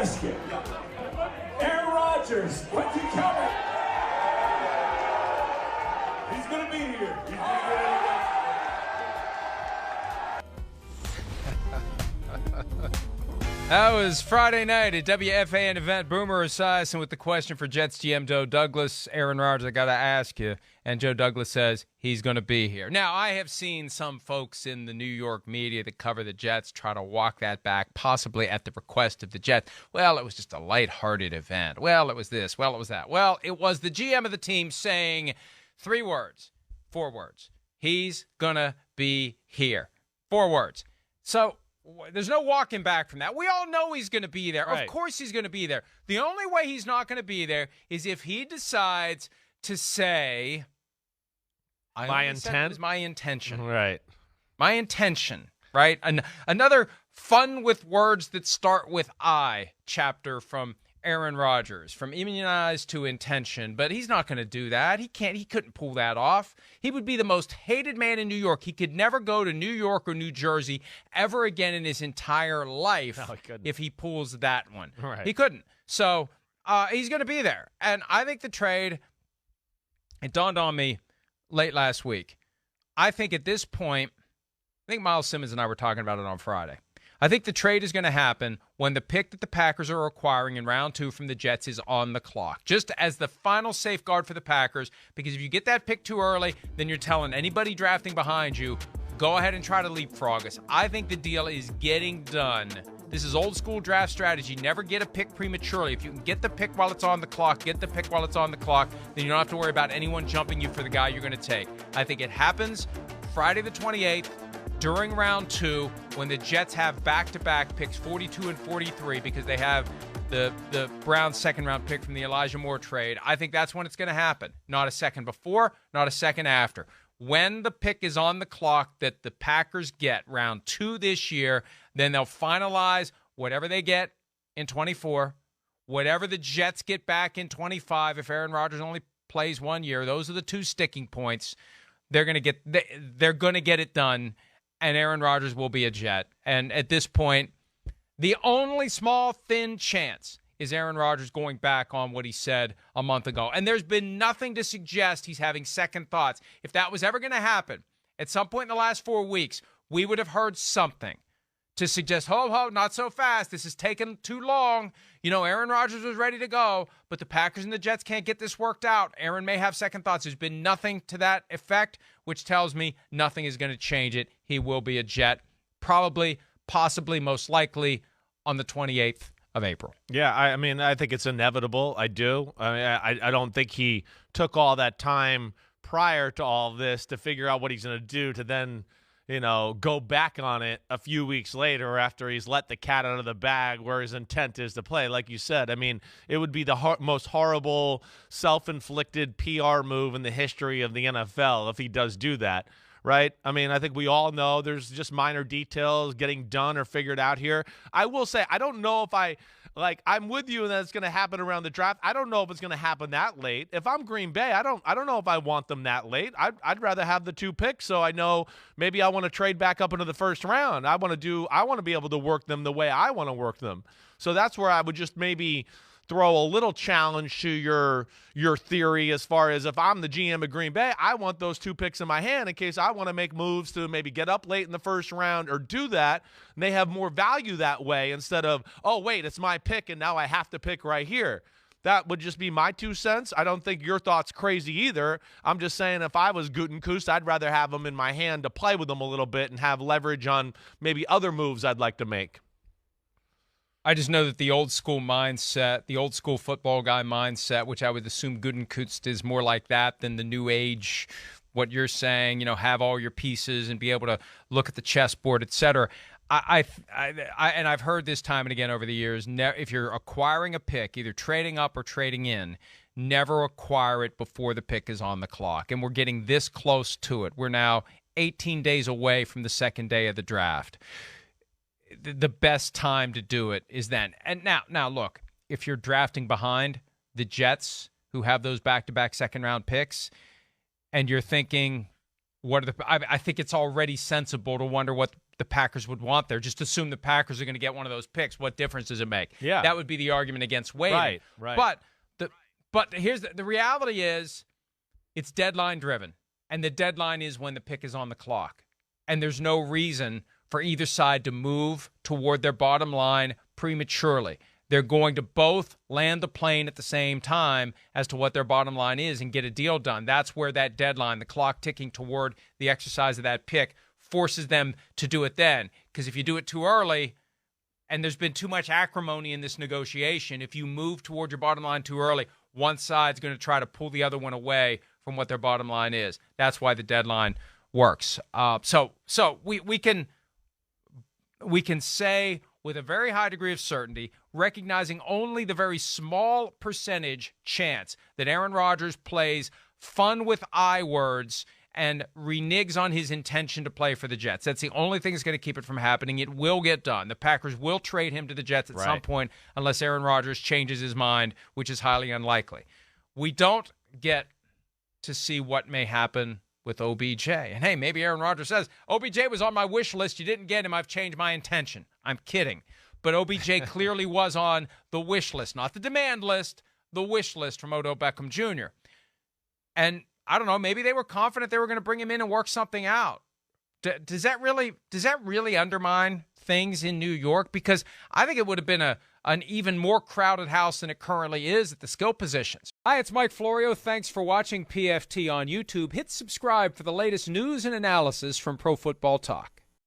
ask you. Aaron Rodgers, when's he coming? He's going to be here. He's going to get it. That was Friday night at WFAN event. Boomer Esiason with the question for Jets GM Joe Douglas. Aaron Rodgers, I got to ask you. And Joe Douglas says he's going to be here. Now, I have seen some folks in the New York media that cover the Jets try to walk that back, possibly at the request of the Jets. Well, it was just a lighthearted event. Well, it was this. Well, it was that. Well, it was the GM of the team saying 4 words. He's going to be here. 4 words. So there's no walking back from that. We all know he's going to be there. Right. Of course he's going to be there. The only way he's not going to be there is if he decides to say, my intention. Right. My intention, right? Another fun with words that start with I chapter from Aaron Rodgers, from immunized to intention, but he's not going to do that. He couldn't pull that off. He would be the most hated man in New York. He could never go to New York or New Jersey ever again in his entire life if he pulls that one. Right. He couldn't. So he's going to be there. And I think the trade, it dawned on me late last week. I think at this point, I think Miles Simmons and I were talking about it on Friday. I think the trade is going to happen when the pick that the Packers are acquiring in round 2 from the Jets is on the clock, just as the final safeguard for the Packers, because if you get that pick too early, then you're telling anybody drafting behind you, go ahead and try to leapfrog us. I think the deal is getting done. This is old school draft strategy. Never get a pick prematurely. If you can get the pick while it's on the clock, get the pick while it's on the clock, then you don't have to worry about anyone jumping you for the guy you're going to take. I think it happens Friday the 28th. During round 2, when the Jets have back-to-back picks 42 and 43 because they have the Browns' second-round pick from the Elijah Moore trade, I think that's when it's going to happen. Not a second before, not a second after. When the pick is on the clock that the Packers get round 2 this year, then they'll finalize whatever they get in 24, whatever the Jets get back in 25 if Aaron Rodgers only plays 1 year. Those are the 2 sticking points. They're going to get it done. And Aaron Rodgers will be a Jet. And at this point, the only small, thin chance is Aaron Rodgers going back on what he said a month ago. And there's been nothing to suggest he's having second thoughts. If that was ever going to happen, at some point in the last 4 weeks, we would have heard something to suggest, not so fast. This is taking too long. You know, Aaron Rodgers was ready to go, but the Packers and the Jets can't get this worked out. Aaron may have second thoughts. There's been nothing to that effect, which tells me nothing is going to change it. He will be a Jet, probably, possibly, most likely on the 28th of April. Yeah, I mean, I think it's inevitable. I do. I mean, I don't think he took all that time prior to all this to figure out what he's going to do to then go back on it a few weeks later after he's let the cat out of the bag where his intent is to play. Like you said, I mean, it would be the most horrible self-inflicted PR move in the history of the NFL if he does do that, right? I mean, I think we all know there's just minor details getting done or figured out here. I will say, I don't know if I'm with you that it's going to happen around the draft. I don't know if it's going to happen that late. If I'm Green Bay, I don't know if I want them that late. I'd rather have the 2 picks so I know maybe I want to trade back up into the first round. I want to be able to work them the way I want to work them. So that's where I would just maybe throw a little challenge to your theory as far as if I'm the GM of Green Bay, I want those 2 picks in my hand in case I want to make moves to maybe get up late in the first round or do that. And they have more value that way instead of, oh, wait, it's my pick and now I have to pick right here. That would just be my 2 cents. I don't think your thought's crazy either. I'm just saying if I was Gutekunst, I'd rather have them in my hand to play with them a little bit and have leverage on maybe other moves I'd like to make. I just know that the old school mindset, the old school football guy mindset, which I would assume Gutekunst is more like that than the new age, what you're saying, have all your pieces and be able to look at the chessboard, et cetera. And I've heard this time and again over the years, if you're acquiring a pick, either trading up or trading in, never acquire it before the pick is on the clock. And we're getting this close to it. We're now 18 days away from the second day of the draft. The best time to do it is then. And now look, if you're drafting behind the Jets, who have those back-to-back second-round picks, and you're thinking, I think it's already sensible to wonder what the Packers would want there. Just assume the Packers are going to get one of those picks. What difference does it make? Yeah. That would be the argument against waiting. Right. But here's the reality is it's deadline driven, and the deadline is when the pick is on the clock. And there's no reason for either side to move toward their bottom line prematurely. They're going to both land the plane at the same time as to what their bottom line is and get a deal done. That's where that deadline, the clock ticking toward the exercise of that pick, forces them to do it then. Because if you do it too early, and there's been too much acrimony in this negotiation, if you move toward your bottom line too early, one side's going to try to pull the other one away from what their bottom line is. That's why the deadline works. So we can say with a very high degree of certainty, recognizing only the very small percentage chance that Aaron Rodgers plays fun with I words and reneges on his intention to play for the Jets. That's the only thing that's going to keep it from happening. It will get done. The Packers will trade him to the Jets at some point unless Aaron Rodgers changes his mind, which is highly unlikely. We don't get to see what may happen with OBJ. And hey, maybe Aaron Rodgers says, OBJ was on my wish list. You didn't get him. I've changed my intention. I'm kidding. But OBJ clearly was on the wish list, not the demand list, the wish list from Odell Beckham Jr. And I don't know, maybe they were confident they were going to bring him in and work something out. Does that really undermine things in New York? Because I think it would have been an even more crowded house than it currently is at the skill positions. Hi, it's Mike Florio. Thanks for watching PFT on YouTube. Hit subscribe for the latest news and analysis from Pro Football Talk.